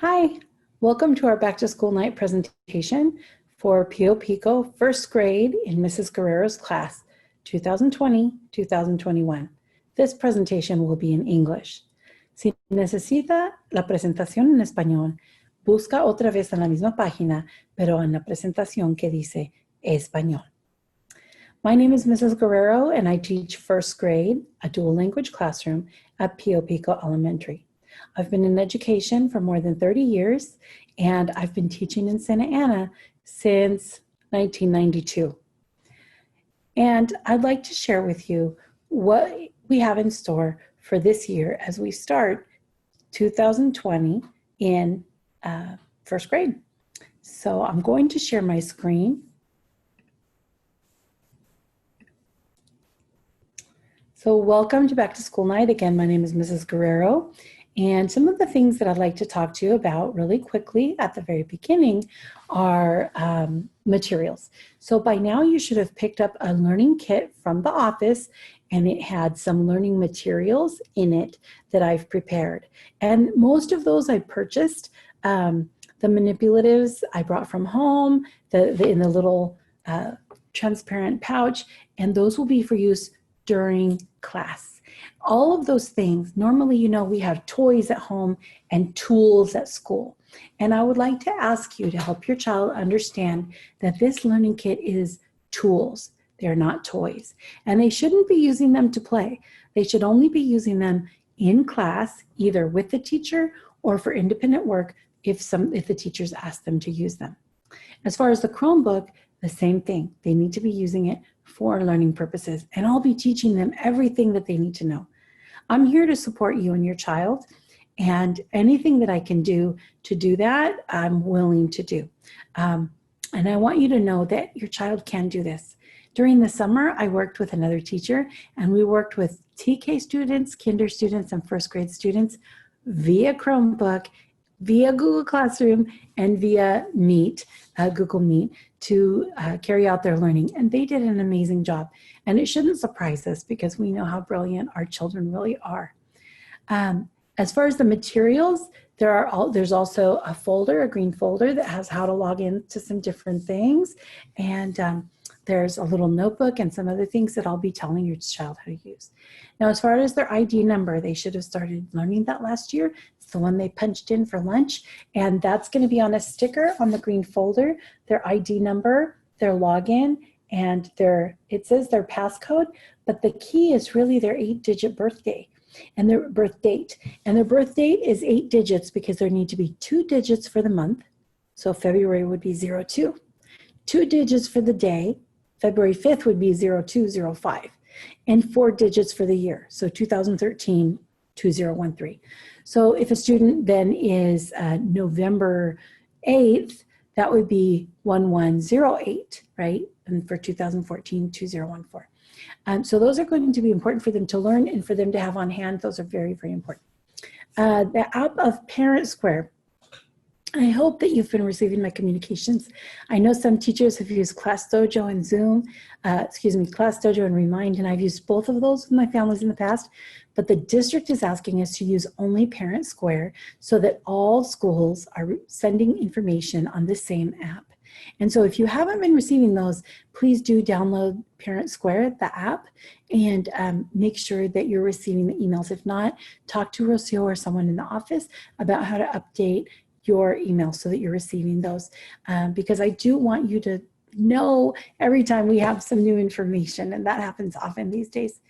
Hi, welcome to our Back to School Night presentation for Pio Pico first grade in Mrs. Guerrero's class 2020-2021. This presentation will be in English. Si necesita la presentación en español, busca otra vez en la misma página, pero en la presentación que dice español. My name is Mrs. Guerrero and I teach first grade, a dual language classroom at Pio Pico Elementary. I've been in education for more than 30 years, and I've been teaching in Santa Ana since 1992. And I'd like to share with you what we have in store for this year as we start 2020 in first grade. So I'm going to share my screen. So welcome to Back to School Night. Again, my name is Mrs. Guerrero. And some of the things that I'd like to talk to you about really quickly at the very beginning are materials. So by now you should have picked up a learning kit from the office, and it had some learning materials in it that I've prepared. And most of those I purchased. The manipulatives I brought from home, in the little transparent pouch, and those will be for use during class. All of those things, normally, you know, we have toys at home and tools at school. And I would like to ask you to help your child understand that this learning kit is tools. They're not toys. And they shouldn't be using them to play. They should only be using them in class, either with the teacher or for independent work if the teachers ask them to use them. As far as the Chromebook, the same thing. They need to be using it for learning purposes, and I'll be teaching them everything that they need to know. I'm here to support you and your child, and anything that I can do to do that, I'm willing to do. And I want you to know that your child can do this. During the summer, I worked with another teacher, and we worked with TK students, kinder students, and first grade students via Chromebook, via Google Classroom, and via Meet, Google Meet, to carry out their learning. And they did an amazing job. And it shouldn't surprise us because we know how brilliant our children really are. As far as the materials, there's also a folder, a green folder that has how to log in to some different things. And there's a little notebook and some other things that I'll be telling your child how to use. Now, as far as their ID number, they should have started learning that last year. It's the one they punched in for lunch, and that's going to be on a sticker on the green folder, their ID number, their login, and it says their passcode, but the key is really their 8-digit birthday and their birth date. And their birth date is 8 digits because there need to be 2 digits for the month. So February would be 02. 2 digits for the day. February 5th would be 0205, and 4 digits for the year. So 2013, 2013. So if a student then is November 8th, that would be 1108, right? And for 2014, 2014. So those are going to be important for them to learn and for them to have on hand. Those are very, very important. The app of Parent Square. I hope that you've been receiving my communications. I know some teachers have used Class Dojo and Zoom, Class Dojo and Remind, and I've used both of those with my families in the past, but the district is asking us to use only Parent Square so that all schools are sending information on the same app. And so if you haven't been receiving those, please do download Parent Square, the app, and make sure that you're receiving the emails. If not, talk to Rocio or someone in the office about how to update your email so that you're receiving those, because I do want you to know every time we have some new information, and that happens often these days.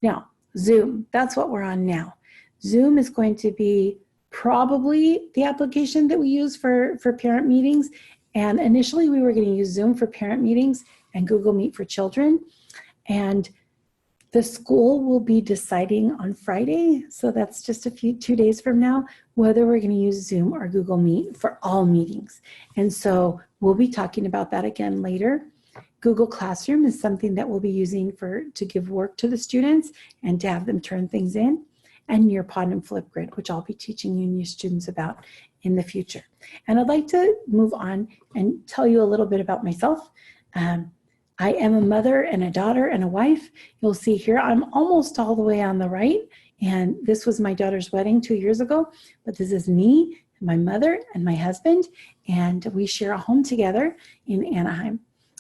Now, Zoom, that's what we're on now. Zoom is going to be probably the application that we use for parent meetings, and initially we were going to use Zoom for parent meetings and Google Meet for children, and the school will be deciding on Friday, so that's just 2 days from now, whether we're going to use Zoom or Google Meet for all meetings. And so we'll be talking about that again later. Google Classroom is something that we'll be using to give work to the students and to have them turn things in. And Nearpod and Flipgrid, which I'll be teaching you and your students about in the future. And I'd like to move on and tell you a little bit about myself. I am a mother and a daughter and a wife. You'll see here I'm almost all the way on the right, and this was my daughter's wedding 2 years ago, but this is me my mother and my husband, and we share a home together in Anaheim.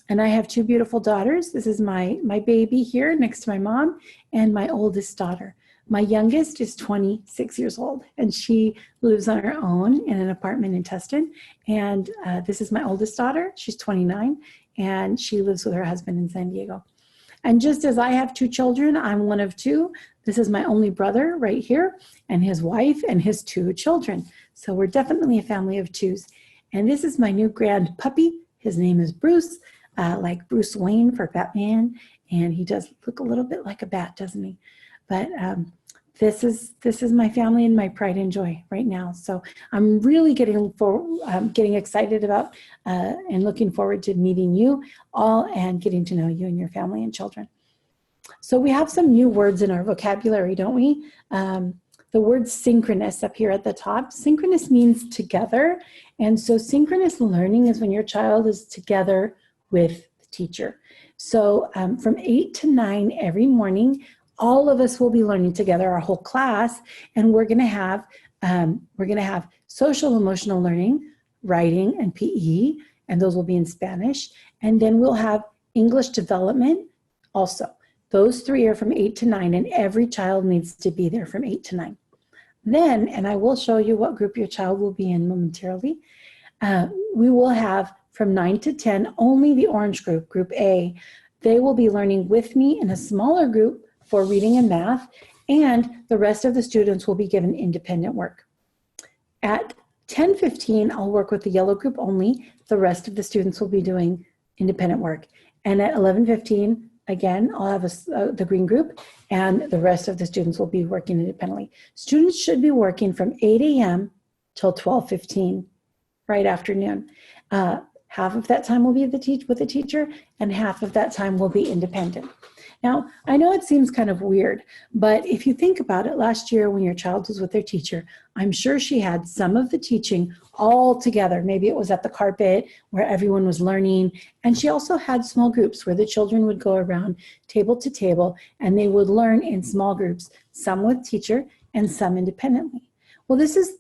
And I have two beautiful daughters. This is my baby here next to my mom, and my oldest daughter. My youngest is 26 years old, and she lives on her own in an apartment in Tustin. And this is my oldest daughter. She's 29, and she lives with her husband in San Diego. And just as I have two children, I'm one of two. This is my only brother right here, and his wife and his two children. So we're definitely a family of twos. And this is my new grand puppy. His name is Bruce, like Bruce Wayne for Batman. And he does look a little bit like a bat, doesn't he? But this is my family and my pride and joy right now. So I'm really getting excited about and looking forward to meeting you all and getting to know you and your family and children. So we have some new words in our vocabulary, don't we? The word synchronous up here at the top. Synchronous means together. And so synchronous learning is when your child is together with the teacher. So from 8 to 9 every morning, all of us will be learning together, our whole class, and we're going to have social emotional learning, writing, and PE, and those will be in Spanish. And then we'll have English development also. Those three are from 8 to 9, and every child needs to be there from 8 to 9. Then, and I will show you what group your child will be in momentarily, we will have from 9 to 10 only the orange group, Group A. They will be learning with me in a smaller group for reading and math, and the rest of the students will be given independent work. At 10:15, I'll work with the yellow group only. The rest of the students will be doing independent work. And at 11:15, again, I'll have the green group, and the rest of the students will be working independently. Students should be working from 8 a.m. till 12:15, right afternoon. Half of that time will be with the teacher, and half of that time will be independent. Now, I know it seems kind of weird, but if you think about it, last year when your child was with their teacher, I'm sure she had some of the teaching all together. Maybe it was at the carpet where everyone was learning. And she also had small groups where the children would go around table to table and they would learn in small groups, some with teacher and some independently. Well, this is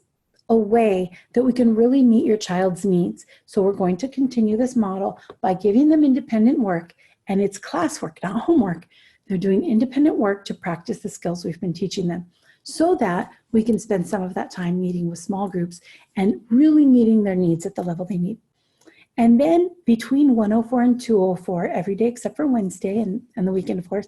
a way that we can really meet your child's needs. So we're going to continue this model by giving them independent work. And it's classwork, not homework. They're doing independent work to practice the skills we've been teaching them so that we can spend some of that time meeting with small groups and really meeting their needs at the level they need. And then between 104 and 204, every day except for Wednesday and the weekend, of course,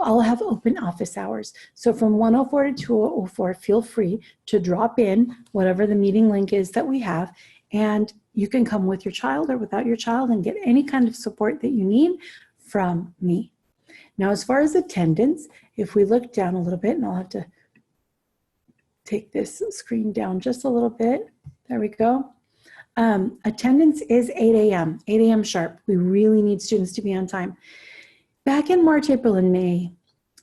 I'll have open office hours. So from 104 to 204, feel free to drop in whatever the meeting link is that we have, and you can come with your child or without your child and get any kind of support that you need from me. Now, as far as attendance, if we look down a little bit, and I'll have to take this screen down just a little bit. There we go. Attendance is 8 a.m. sharp. We really need students to be on time. Back in March, April, and May,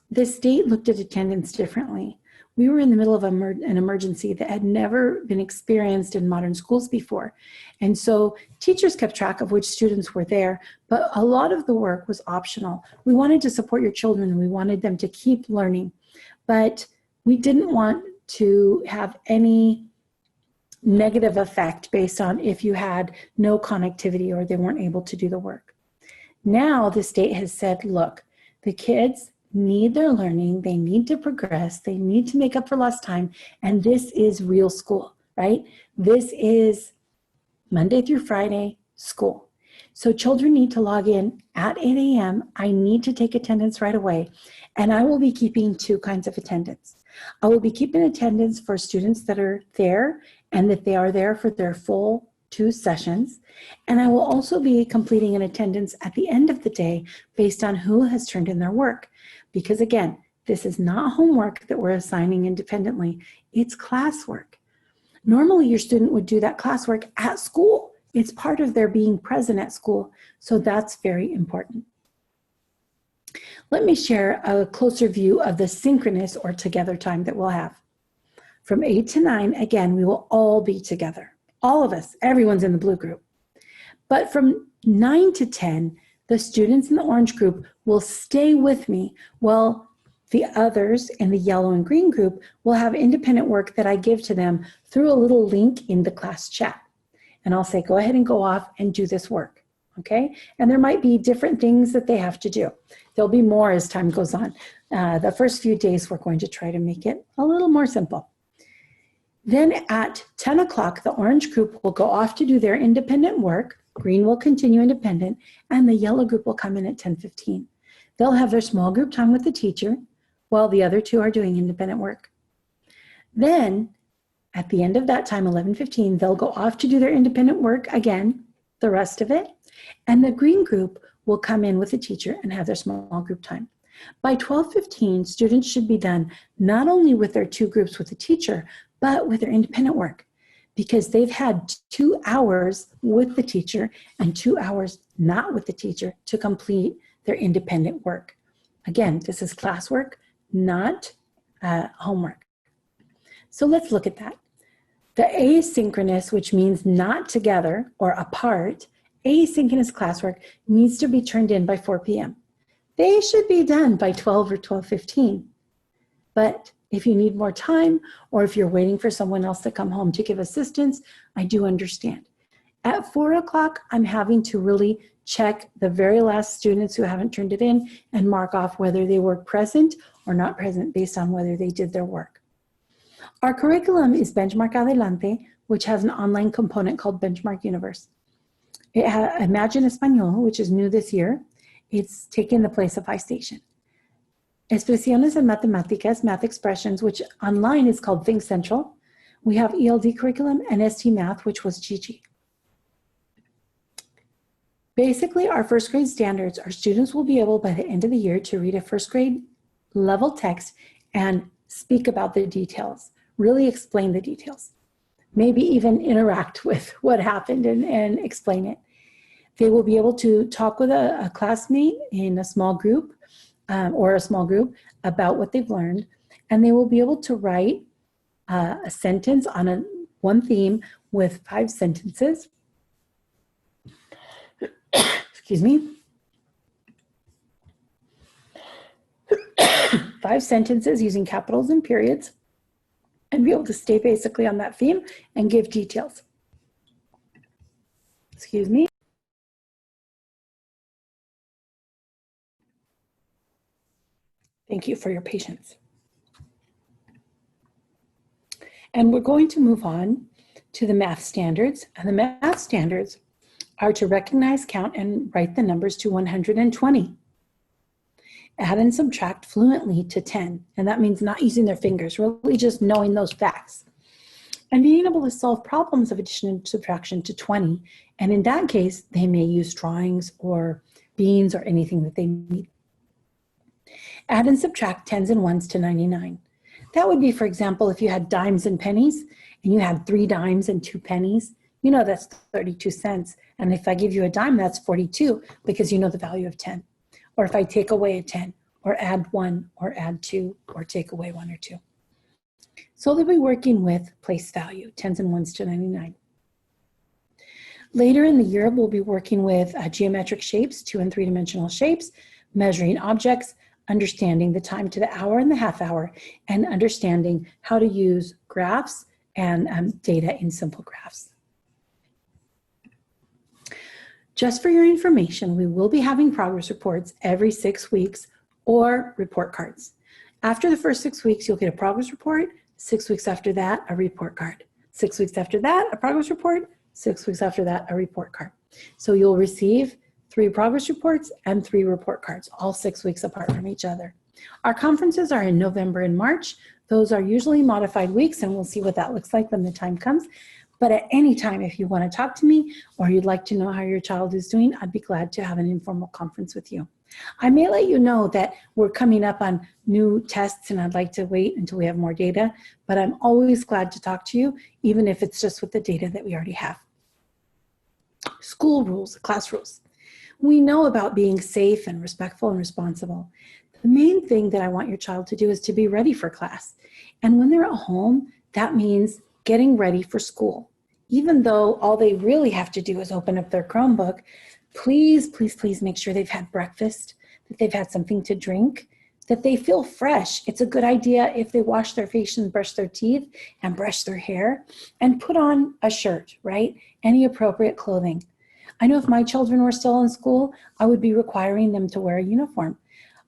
the state looked at attendance differently. We were in the middle of an emergency that had never been experienced in modern schools before. And so teachers kept track of which students were there, but a lot of the work was optional. We wanted to support your children and we wanted them to keep learning, but we didn't want to have any negative effect based on if you had no connectivity or they weren't able to do the work. Now the state has said, look, the kids need their learning, they need to progress, they need to make up for lost time, and this is real school, right? This is Monday through Friday school. So children need to log in at 8 a.m. I need to take attendance right away, and I will be keeping two kinds of attendance. I will be keeping attendance for students that are there and that they are there for their full 2 sessions. And I will also be completing an attendance at the end of the day based on who has turned in their work. Because again, this is not homework that we're assigning independently, it's classwork. Normally your student would do that classwork at school. It's part of their being present at school. So that's very important. Let me share a closer view of the synchronous or together time that we'll have. From 8 to 9, again, we will all be together. All of us, everyone's in the blue group. But from 9 to 10, the students in the orange group will stay with me while The others in the yellow and green group will have independent work that I give to them through a little link in the class chat. And I'll say, go ahead and go off and do this work, okay? And there might be different things that they have to do. There'll be more as time goes on. The first few days, we're going to try to make it a little more simple. Then at 10 o'clock, the orange group will go off to do their independent work. Green will continue independent, and the yellow group will come in at 10:15. They'll have their small group time with the teacher while the other two are doing independent work. Then at the end of that time, 11:15, they'll go off to do their independent work again, the rest of it, and the green group will come in with the teacher and have their small group time. By 12:15, students should be done not only with their two groups with the teacher, but with their independent work, because they've had 2 hours with the teacher and 2 hours not with the teacher to complete their independent work. Again, this is classwork, not homework. So let's look at that. The asynchronous, which means not together or apart, asynchronous classwork needs to be turned in by 4 p.m. They should be done by 12 or 12:15. But if you need more time, or if you're waiting for someone else to come home to give assistance, I do understand. At 4 o'clock, I'm having to really check the very last students who haven't turned it in and mark off whether they were present or not present based on whether they did their work. Our curriculum is Benchmark Adelante, which has an online component called Benchmark Universe. It has Imagine Español, which is new this year. It's taken the place of iStation. Expresiones en Matemáticas, Math Expressions, which online is called Think Central. We have ELD curriculum and ST Math, which was Gigi. Basically, our first grade standards, our students will be able by the end of the year to read a first grade level text and speak about the details, really explain the details, maybe even interact with what happened and explain it. They will be able to talk with a classmate in a small group or a small group about what they've learned, and they will be able to write a sentence on one theme with 5 sentences. Excuse me. 5 sentences using capitals and periods, and be able to stay basically on that theme and give details. Excuse me. Thank you for your patience. And we're going to move on to the math standards. And the math standards are to recognize, count, and write the numbers to 120. Add and subtract fluently to 10. And that means not using their fingers, really just knowing those facts. And being able to solve problems of addition and subtraction to 20. And in that case, they may use drawings or beans or anything that they need. Add and subtract tens and ones to 99. That would be, for example, if you had dimes and pennies and you had 3 dimes and 2 pennies, you know that's 32 cents. And if I give you a dime, that's 42 because you know the value of 10. Or if I take away a 10 or add 1 or add 2 or take away 1 or 2. So they'll be working with place value, tens and ones to 99. Later in the year, we'll be working with geometric shapes, 2- and 3-dimensional shapes, measuring objects, understanding the time to the hour and the half hour, and understanding how to use graphs and data in simple graphs. Just for your information, we will be having progress reports every 6 weeks or report cards. After the first 6 weeks, you'll get a progress report. 6 weeks after that, a report card. 6 weeks after that, a progress report. 6 weeks after that, a report card. So you'll receive 3 progress reports and 3 report cards, all 6 weeks apart from each other. Our conferences are in November and March. Those are usually modified weeks, and we'll see what that looks like when the time comes. But at any time, if you want to talk to me or you'd like to know how your child is doing, I'd be glad to have an informal conference with you. I may let you know that we're coming up on new tests and I'd like to wait until we have more data, but I'm always glad to talk to you, even if it's just with the data that we already have. School rules, class rules. We know about being safe and respectful and responsible. The main thing that I want your child to do is to be ready for class. And when they're at home, that means getting ready for school. Even though all they really have to do is open up their Chromebook, please, please, please make sure they've had breakfast, that they've had something to drink, that they feel fresh. It's a good idea if they wash their face and brush their teeth and brush their hair and put on a shirt, right? Any appropriate clothing. I know if my children were still in school, I would be requiring them to wear a uniform.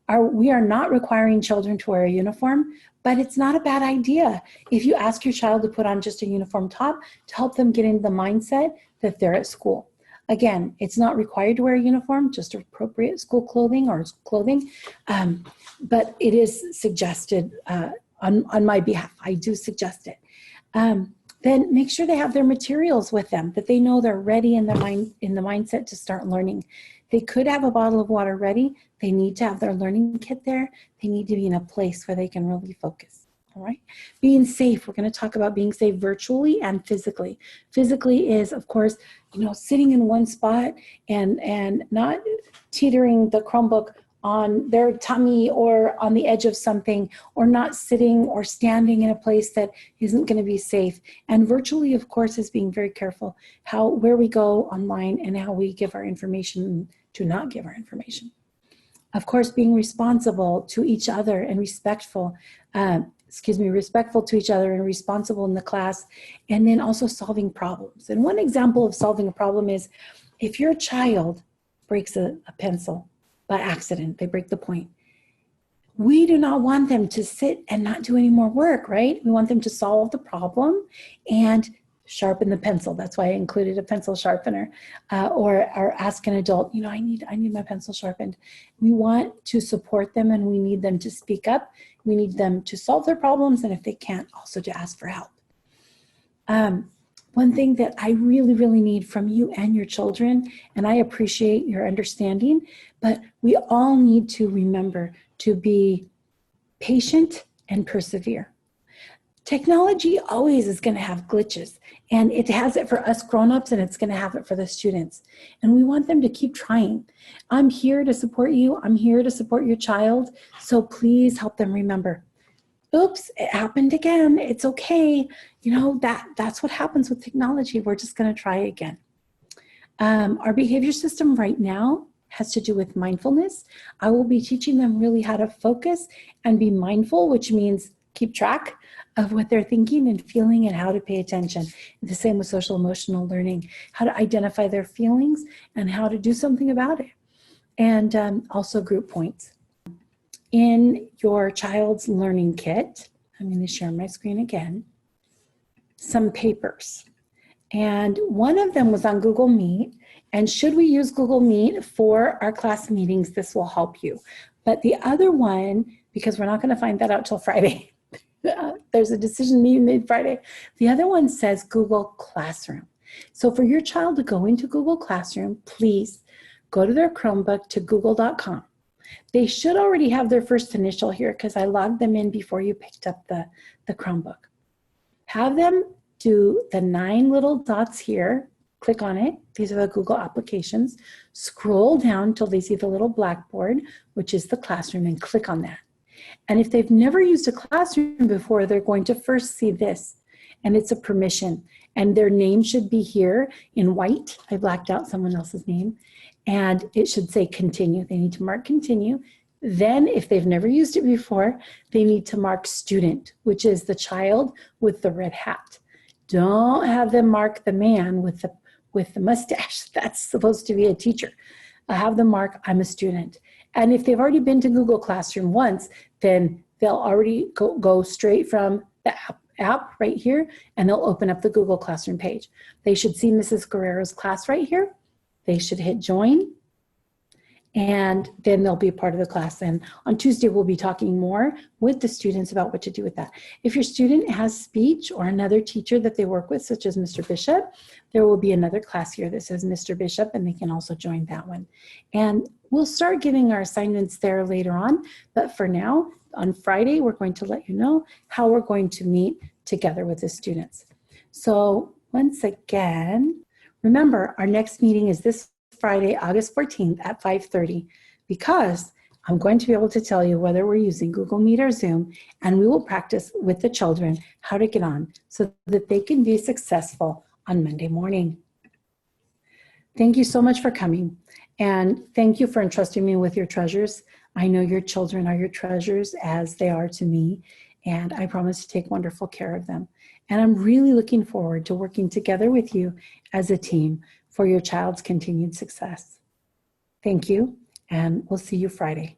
We are not requiring children to wear a uniform, but it's not a bad idea if you ask your child to put on just a uniform top to help them get into the mindset that they're at school. Again, it's not required to wear a uniform, just appropriate school clothing or clothing, but it is suggested on my behalf. I do suggest it. Then make sure they have their materials with them, that they know they're ready in the mindset to start learning. They could have a bottle of water ready. They need to have their learning kit there. They need to be in a place where they can really focus. All right. Being safe. We're going to talk about being safe virtually and physically. Physically is, of course, sitting in one spot and not teetering the Chromebook on their tummy or on the edge of something, or not sitting or standing in a place that isn't going to be safe. And virtually, of course, is being very careful where we go online and how we give our information to not give our information. Of course, being responsible to each other and respectful to each other and responsible in the class, and then also solving problems. And one example of solving a problem is if your child breaks a pencil by accident, they break the point. We do not want them to sit and not do any more work, right? We want them to solve the problem and sharpen the pencil. That's why I included a pencil sharpener, or ask an adult, I need my pencil sharpened. We want to support them, and we need them to speak up. We need them to solve their problems, and if they can't, also to ask for help. One thing that I really, really need from you and your children, and I appreciate your understanding, but we all need to remember to be patient and persevere. Technology always is going to have glitches, and it has it for us grown-ups, and it's going to have it for the students. And we want them to keep trying. I'm here to support you. I'm here to support your child. So please help them remember, oops, it happened again. It's okay. That's what happens with technology. We're just going to try again. Our behavior system right now has to do with mindfulness. I will be teaching them really how to focus and be mindful, which means keep track of what they're thinking and feeling and how to pay attention. The same with social emotional learning, how to identify their feelings and how to do something about it. And also group points. In your child's learning kit, I'm going to share my screen again, some papers. And one of them was on Google Meet. And should we use Google Meet for our class meetings, this will help you. But the other one, because we're not going to find that out till Friday, there's a decision being made Friday. The other one says Google Classroom. So for your child to go into Google Classroom, please go to their Chromebook to google.com. They should already have their first initial here because I logged them in before you picked up the Chromebook. Have them do the 9 little dots here. Click on it. These are the Google applications. Scroll down till they see the little blackboard, which is the classroom, and click on that. And if they've never used a classroom before, they're going to first see this, and it's a permission. And their name should be here in white. I blacked out someone else's name. And it should say continue. They need to mark continue. Then if they've never used it before, they need to mark student, which is the child with the red hat. Don't have them mark the man with the mustache. That's supposed to be a teacher. Have them mark I'm a student. And if they've already been to Google Classroom once, then they'll already go straight from the app right here, and they'll open up the Google Classroom page. They should see Mrs. Guerrero's class right here. They should hit join, and then they'll be a part of the class. And on Tuesday, we'll be talking more with the students about what to do with that. If your student has speech or another teacher that they work with, such as Mr. Bishop, there will be another class here that says Mr. Bishop, and they can also join that one. And we'll start giving our assignments there later on. But for now, on Friday, we're going to let you know how we're going to meet together with the students. So once again, remember, our next meeting is this Friday, August 14th at 5:30, because I'm going to be able to tell you whether we're using Google Meet or Zoom, and we will practice with the children how to get on so that they can be successful on Monday morning. Thank you so much for coming, and thank you for entrusting me with your treasures. I know your children are your treasures as they are to me, and I promise to take wonderful care of them. And I'm really looking forward to working together with you as a team for your child's continued success. Thank you, and we'll see you Friday.